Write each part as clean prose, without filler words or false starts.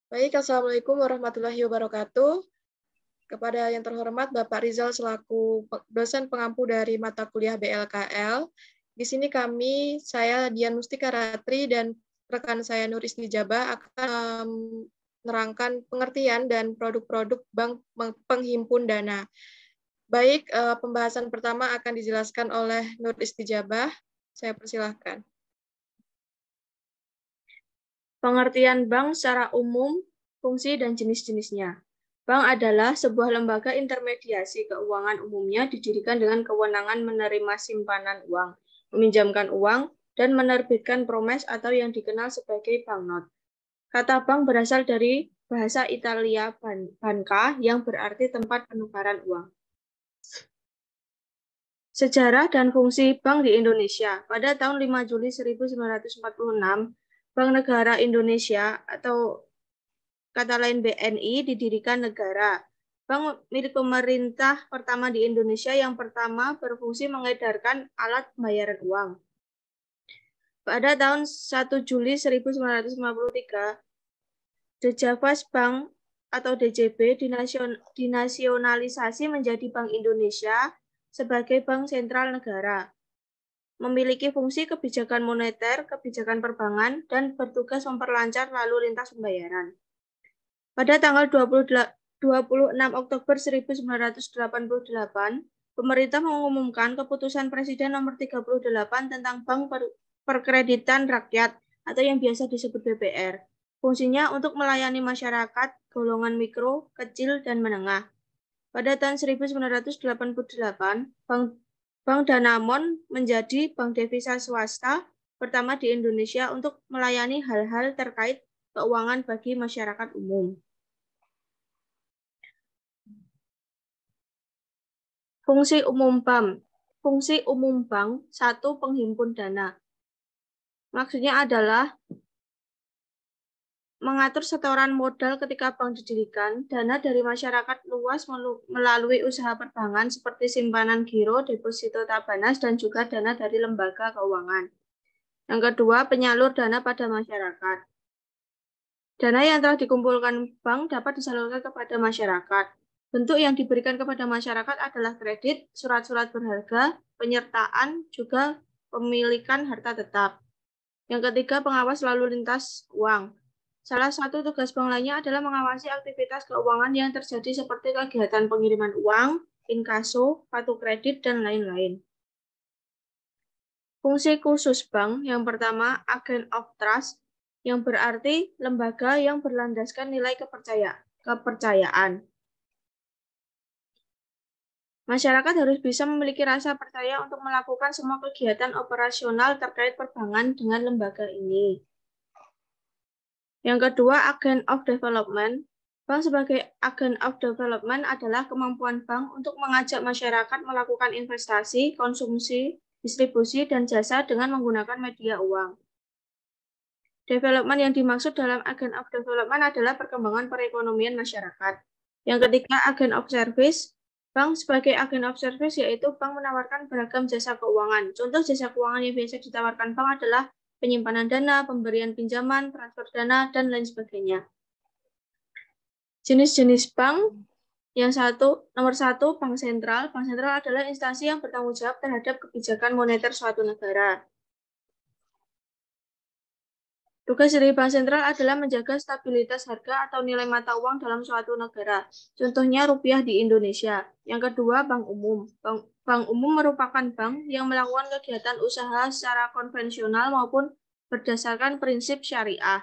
Baik, Assalamualaikum warahmatullahi wabarakatuh. Kepada yang terhormat Bapak Rizal selaku dosen pengampu dari mata kuliah BLKL. Di sini saya Dian Mustika Ratri dan rekan saya Nur Istijabah akan menerangkan pengertian dan produk-produk bank penghimpun dana. Baik, pembahasan pertama akan dijelaskan oleh Nur Istijabah. Saya persilahkan. Pengertian bank secara umum, fungsi dan jenis-jenisnya. Bank adalah sebuah lembaga intermediasi keuangan umumnya didirikan dengan kewenangan menerima simpanan uang, meminjamkan uang, dan menerbitkan promes atau yang dikenal sebagai banknot. Kata bank berasal dari bahasa Italia banca yang berarti tempat penukaran uang. Sejarah dan fungsi bank di Indonesia. Pada tahun 5 Juli 1946, Bank Negara Indonesia atau kata lain BNI didirikan negara. Bank milik pemerintah pertama di Indonesia yang pertama berfungsi mengedarkan alat pembayaran uang. Pada tahun 1 Juli 1953, The Javas Bank atau DJB dinasionalisasi menjadi Bank Indonesia sebagai bank sentral negara. Memiliki fungsi kebijakan moneter, kebijakan perbankan, dan bertugas memperlancar lalu lintas pembayaran. Pada tanggal 26 Oktober 1988, pemerintah mengumumkan keputusan Presiden nomor 38 tentang Bank Perkreditan Rakyat atau yang biasa disebut BPR. Fungsinya untuk melayani masyarakat golongan mikro, kecil, dan menengah. Pada tahun 1988, Bank Danamon menjadi bank devisa swasta pertama di Indonesia untuk melayani hal-hal terkait keuangan bagi masyarakat umum. Fungsi umum bank. Fungsi umum bank, 1. Penghimpun dana. Maksudnya adalah mengatur setoran modal ketika bank didirikan, dana dari masyarakat luas melalui usaha perbankan seperti simpanan giro, deposito tabanas, dan juga dana dari lembaga keuangan. Yang kedua, penyalur dana pada masyarakat. Dana yang telah dikumpulkan bank dapat disalurkan kepada masyarakat. Bentuk yang diberikan kepada masyarakat adalah kredit, surat-surat berharga, penyertaan, juga pemilikan harta tetap. Yang ketiga, pengawas lalu lintas uang. Salah satu tugas bank lainnya adalah mengawasi aktivitas keuangan yang terjadi seperti kegiatan pengiriman uang, inkaso, kartu kredit, dan lain-lain. Fungsi khusus bank yang pertama, agent of trust, yang berarti lembaga yang berlandaskan nilai kepercayaan. Masyarakat harus bisa memiliki rasa percaya untuk melakukan semua kegiatan operasional terkait perbankan dengan lembaga ini. Yang kedua, agent of development. Bank sebagai agent of development adalah kemampuan bank untuk mengajak masyarakat melakukan investasi, konsumsi, distribusi, dan jasa dengan menggunakan media uang. Development yang dimaksud dalam agent of development adalah perkembangan perekonomian masyarakat. Yang ketiga, agent of service. Bank sebagai agent of service yaitu bank menawarkan beragam jasa keuangan. Contoh jasa keuangan yang biasa ditawarkan bank adalah penyimpanan dana, pemberian pinjaman, transfer dana, dan lain sebagainya. Jenis-jenis bank yang nomor satu, bank sentral. Bank sentral adalah instansi yang bertanggung jawab terhadap kebijakan moneter suatu negara. Tugas dari bank sentral adalah menjaga stabilitas harga atau nilai mata uang dalam suatu negara. Contohnya rupiah di Indonesia. Yang kedua, bank umum. Bank umum merupakan bank yang melakukan kegiatan usaha secara konvensional maupun berdasarkan prinsip syariah.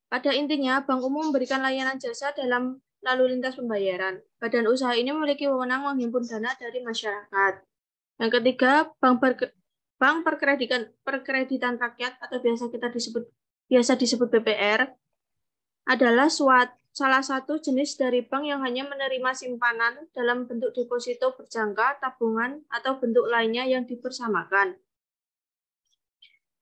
Pada intinya, bank umum memberikan layanan jasa dalam lalu lintas pembayaran. Badan usaha ini memiliki wewenang menghimpun dana dari masyarakat. Yang ketiga, bank perkreditan rakyat atau biasa disebut BPR adalah salah satu jenis dari bank yang hanya menerima simpanan dalam bentuk deposito berjangka, tabungan, atau bentuk lainnya yang dipersamakan.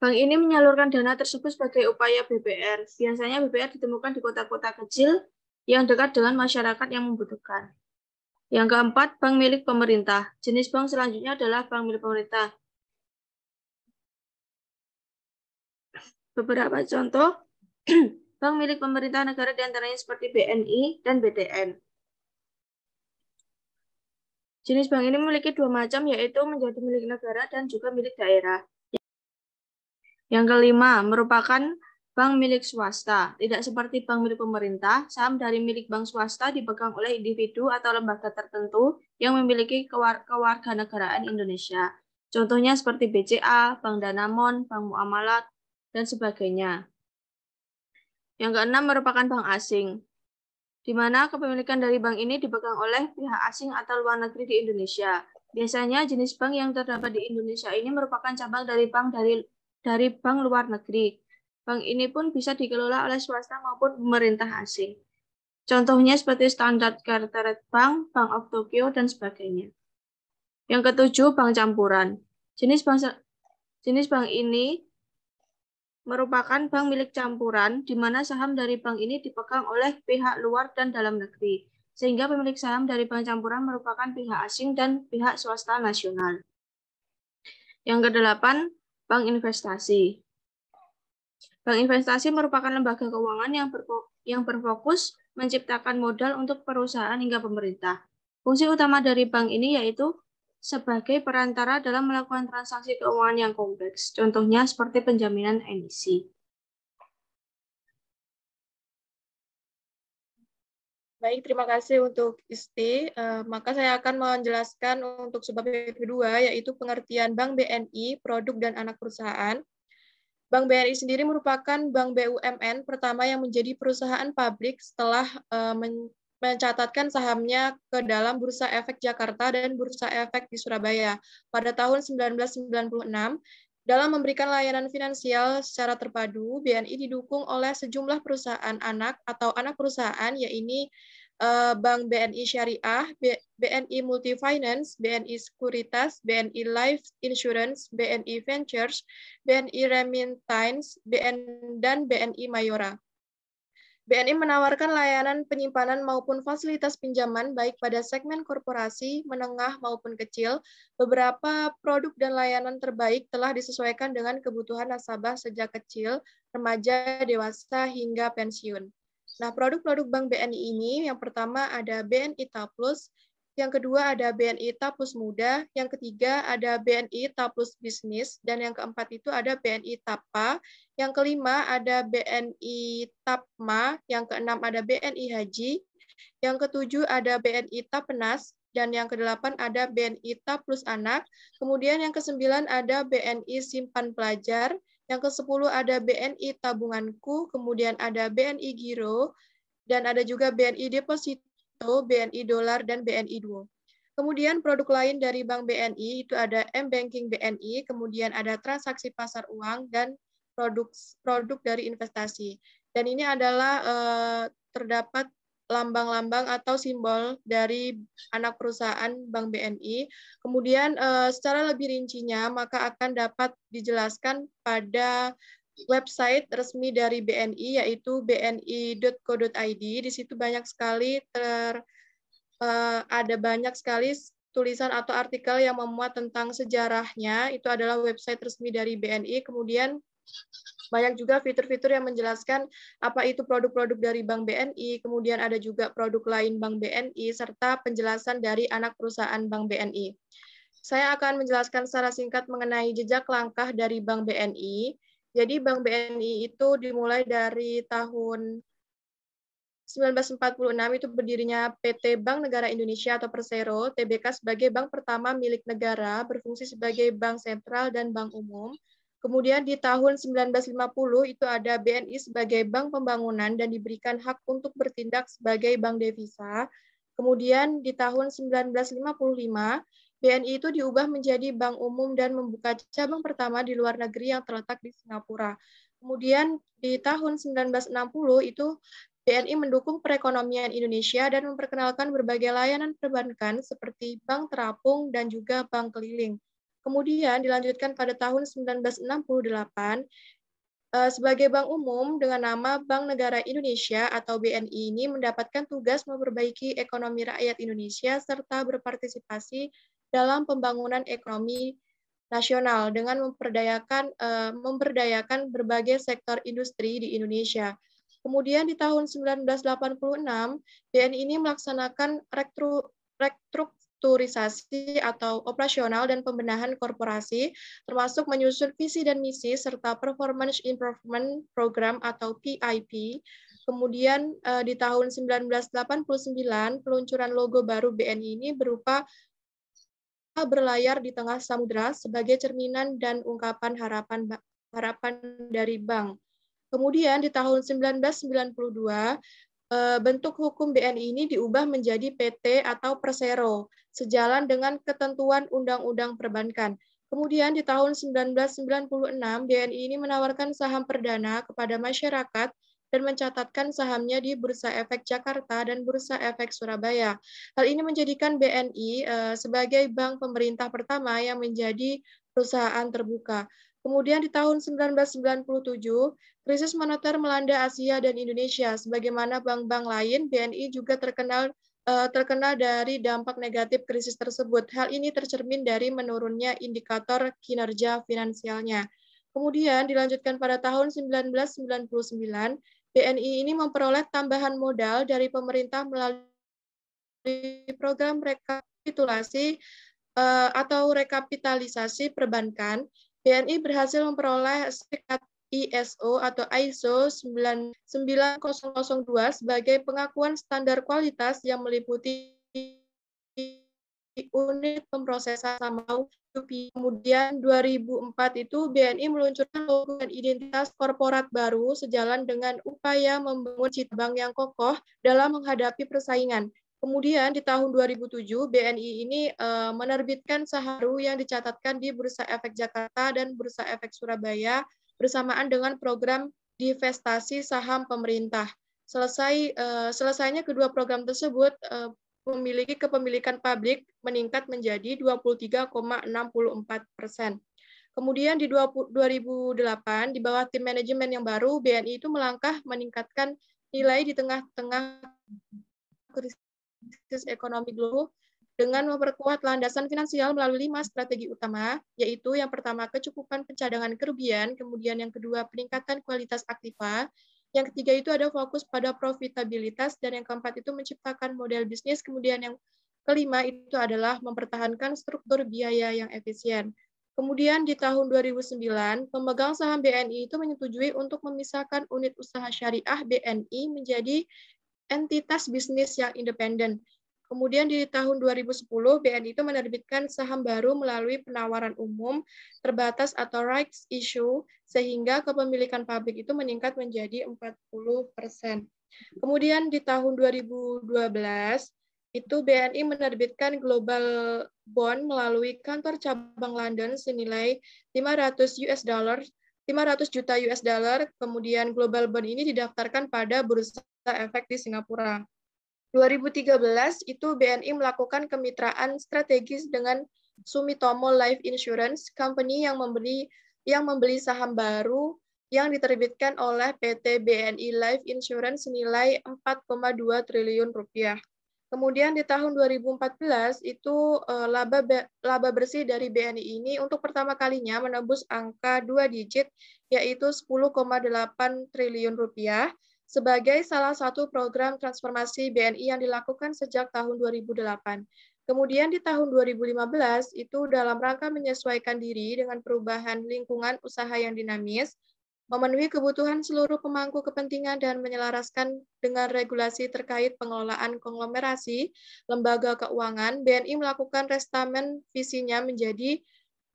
Bank ini menyalurkan dana tersebut sebagai upaya BPR. Biasanya BPR ditemukan di kota-kota kecil yang dekat dengan masyarakat yang membutuhkan. Yang keempat, bank milik pemerintah. Jenis bank selanjutnya adalah bank milik pemerintah. Beberapa contoh, Bank milik pemerintah negara diantaranya seperti BNI dan BTN. Jenis bank ini memiliki dua macam, yaitu menjadi milik negara dan juga milik daerah. Yang kelima, merupakan bank milik swasta. Tidak seperti bank milik pemerintah, saham dari milik bank swasta dipegang oleh individu atau lembaga tertentu yang memiliki kewarganegaraan Indonesia. Contohnya seperti BCA, Bank Danamon, Bank Muamalat, dan sebagainya. Yang keenam merupakan bank asing, di mana kepemilikan dari bank ini dipegang oleh pihak asing atau luar negeri di Indonesia. Biasanya jenis bank yang terdapat di Indonesia ini merupakan cabang dari bank luar negeri. Bank ini pun bisa dikelola oleh swasta maupun pemerintah asing. Contohnya seperti Standard Chartered Bank, Bank of Tokyo, dan sebagainya. Yang ketujuh, bank campuran. Jenis bank ini merupakan bank milik campuran, di mana saham dari bank ini dipegang oleh pihak luar dan dalam negeri, sehingga pemilik saham dari bank campuran merupakan pihak asing dan pihak swasta nasional. Yang kedelapan, bank investasi. Bank investasi merupakan lembaga keuangan yang berfokus menciptakan modal untuk perusahaan hingga pemerintah. Fungsi utama dari bank ini yaitu sebagai perantara dalam melakukan transaksi keuangan yang kompleks, contohnya seperti penjaminan emisi. Baik, terima kasih untuk Isti. Maka saya akan menjelaskan untuk sebab kedua, yaitu pengertian Bank BNI, produk dan anak perusahaan. Bank BNI sendiri merupakan bank BUMN pertama yang menjadi perusahaan publik setelah mencatatkan sahamnya ke dalam Bursa Efek Jakarta dan Bursa Efek di Surabaya pada tahun 1996. Dalam memberikan layanan finansial secara terpadu, BNI didukung oleh sejumlah perusahaan anak atau anak perusahaan, yaitu Bank BNI Syariah, BNI Multifinance, BNI Sekuritas, BNI Life Insurance, BNI Ventures, BNI Remittance, dan BNI Mayora. BNI menawarkan layanan penyimpanan maupun fasilitas pinjaman baik pada segmen korporasi, menengah maupun kecil. Beberapa produk dan layanan terbaik telah disesuaikan dengan kebutuhan nasabah sejak kecil, remaja, dewasa, hingga pensiun. Nah, produk-produk Bank BNI ini yang pertama ada BNI Taplus, yang kedua ada BNI Taplus Muda, yang ketiga ada BNI Taplus Bisnis, dan yang keempat itu ada BNI Tapa, yang kelima ada BNI Tapma, yang keenam ada BNI Haji, yang ketujuh ada BNI Tapenas, dan yang kedelapan ada BNI Taplus Anak, kemudian yang kesembilan ada BNI Simpan Pelajar, yang ke-10 ada BNI Tabunganku, kemudian ada BNI Giro, dan ada juga BNI Deposito, BNI Dolar, dan BNI Duo. Kemudian produk lain dari Bank BNI itu ada M-Banking BNI, kemudian ada transaksi pasar uang, dan produk dari investasi. Dan ini adalah terdapat lambang-lambang atau simbol dari anak perusahaan Bank BNI. Kemudian secara lebih rincinya maka akan dapat dijelaskan pada website resmi dari BNI yaitu bni.co.id. Di situ banyak sekali ada banyak sekali tulisan atau artikel yang memuat tentang sejarahnya. Itu adalah website resmi dari BNI. Kemudian banyak juga fitur-fitur yang menjelaskan apa itu produk-produk dari Bank BNI, kemudian ada juga produk lain Bank BNI, serta penjelasan dari anak perusahaan Bank BNI. Saya akan menjelaskan secara singkat mengenai jejak langkah dari Bank BNI. Jadi Bank BNI itu dimulai dari tahun 1946 itu berdirinya PT Bank Negara Indonesia atau Persero, TBK sebagai bank pertama milik negara, berfungsi sebagai bank sentral dan bank umum. Kemudian di tahun 1950 itu ada BNI sebagai bank pembangunan dan diberikan hak untuk bertindak sebagai bank devisa. Kemudian di tahun 1955, BNI itu diubah menjadi bank umum dan membuka cabang pertama di luar negeri yang terletak di Singapura. Kemudian di tahun 1960 itu BNI mendukung perekonomian Indonesia dan memperkenalkan berbagai layanan perbankan seperti bank terapung dan juga bank keliling. Kemudian dilanjutkan pada tahun 1968 sebagai bank umum dengan nama Bank Negara Indonesia atau BNI ini mendapatkan tugas memperbaiki ekonomi rakyat Indonesia serta berpartisipasi dalam pembangunan ekonomi nasional dengan memberdayakan berbagai sektor industri di Indonesia. Kemudian di tahun 1986, BNI ini melaksanakan restrukturisasi atau operasional dan pembenahan korporasi, termasuk menyusun visi dan misi, serta Performance Improvement Program atau PIP. Kemudian di tahun 1989, peluncuran logo baru BNI ini berupa berlayar di tengah samudera sebagai cerminan dan ungkapan harapan dari bank. Kemudian di tahun 1992, bentuk hukum BNI ini diubah menjadi PT atau Persero, sejalan dengan ketentuan Undang-Undang Perbankan. Kemudian di tahun 1996, BNI ini menawarkan saham perdana kepada masyarakat dan mencatatkan sahamnya di Bursa Efek Jakarta dan Bursa Efek Surabaya. Hal ini menjadikan BNI sebagai bank pemerintah pertama yang menjadi perusahaan terbuka. Kemudian di tahun 1997, krisis moneter melanda Asia dan Indonesia. Sebagaimana bank-bank lain, BNI juga terkena dari dampak negatif krisis tersebut. Hal ini tercermin dari menurunnya indikator kinerja finansialnya. Kemudian dilanjutkan pada tahun 1999, BNI ini memperoleh tambahan modal dari pemerintah melalui program rekapitulasi atau rekapitalisasi perbankan. BNI berhasil memperoleh sertifikat ISO atau ISO 9002 sebagai pengakuan standar kualitas yang meliputi unit pemrosesan sama. Kemudian 2004 itu BNI meluncurkan logo dan identitas korporat baru sejalan dengan upaya membangun citra bank yang kokoh dalam menghadapi persaingan. Kemudian di tahun 2007 BNI ini menerbitkan saham baru yang dicatatkan di Bursa Efek Jakarta dan Bursa Efek Surabaya bersamaan dengan program divestasi saham pemerintah. Selesainya kedua program tersebut memiliki kepemilikan publik meningkat menjadi 23,64%. Kemudian di 2008, di bawah tim manajemen yang baru, BNI itu melangkah meningkatkan nilai di tengah-tengah krisis ekonomi global dengan memperkuat landasan finansial melalui 5 strategi utama, yaitu yang pertama kecukupan pencadangan kerugian, kemudian yang kedua peningkatan kualitas aktiva, yang ketiga itu ada fokus pada profitabilitas, dan yang keempat itu menciptakan model bisnis, kemudian yang kelima itu adalah mempertahankan struktur biaya yang efisien. Kemudian di tahun 2009, pemegang saham BNI itu menyetujui untuk memisahkan unit usaha syariah BNI menjadi entitas bisnis yang independen. Kemudian di tahun 2010, BNI itu menerbitkan saham baru melalui penawaran umum terbatas atau rights issue, sehingga kepemilikan publik itu meningkat menjadi 40%. Kemudian di tahun 2012, itu BNI menerbitkan global bond melalui kantor cabang London senilai 500 juta US dollar, kemudian global bond ini didaftarkan pada Bursa Efek di Singapura. 2013 itu BNI melakukan kemitraan strategis dengan Sumitomo Life Insurance Company yang membeli saham baru yang diterbitkan oleh PT BNI Life Insurance senilai 4,2 triliun rupiah. Kemudian di tahun 2014 itu laba bersih dari BNI ini untuk pertama kalinya menembus angka 2 digit, yaitu 10,8 triliun rupiah, sebagai salah satu program transformasi BNI yang dilakukan sejak tahun 2008. Kemudian di tahun 2015 itu dalam rangka menyesuaikan diri dengan perubahan lingkungan usaha yang dinamis, memenuhi kebutuhan seluruh pemangku kepentingan dan menyelaraskan dengan regulasi terkait pengelolaan konglomerasi lembaga keuangan, BNI melakukan restamen visinya menjadi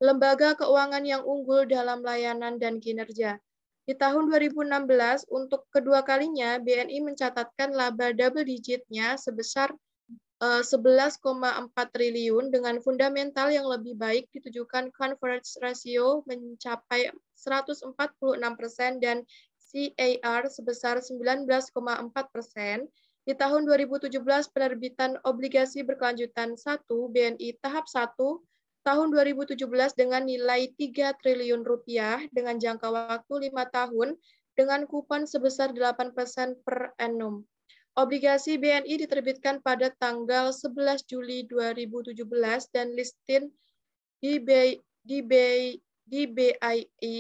lembaga keuangan yang unggul dalam layanan dan kinerja. Di tahun 2016, untuk kedua kalinya, BNI mencatatkan laba double digitnya sebesar 11,4 triliun dengan fundamental yang lebih baik ditujukan converge ratio mencapai 146% dan CAR sebesar 19,4%. Di tahun 2017, penerbitan obligasi berkelanjutan 1 BNI tahap 1 tahun 2017 dengan nilai 3 triliun rupiah dengan jangka waktu 5 tahun dengan kupon sebesar 8% per annum. Obligasi BNI diterbitkan pada tanggal 11 Juli 2017 dan listing di BII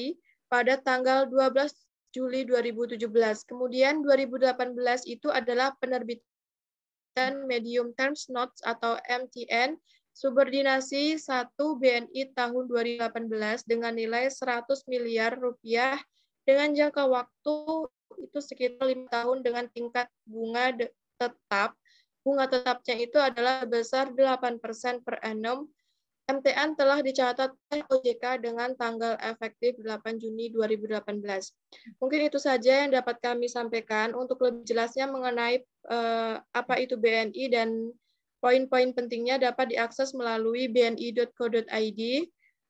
pada tanggal 12 Juli 2017. Kemudian 2018 itu adalah penerbitan Medium Terms Notes atau MTN subordinasi 1 BNI tahun 2018 dengan nilai 100 miliar rupiah dengan jangka waktu itu sekitar 5 tahun dengan tingkat bunga tetap. Bunga tetapnya itu adalah sebesar 8% per annum. MTN telah dicatat oleh OJK dengan tanggal efektif 8 Juni 2018. Mungkin itu saja yang dapat kami sampaikan. Untuk lebih jelasnya mengenai apa itu BNI dan poin-poin pentingnya dapat diakses melalui bni.co.id.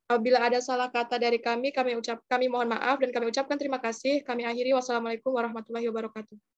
Apabila ada salah kata dari kami mohon maaf dan kami ucapkan terima kasih. Kami akhiri. Wassalamualaikum warahmatullahi wabarakatuh.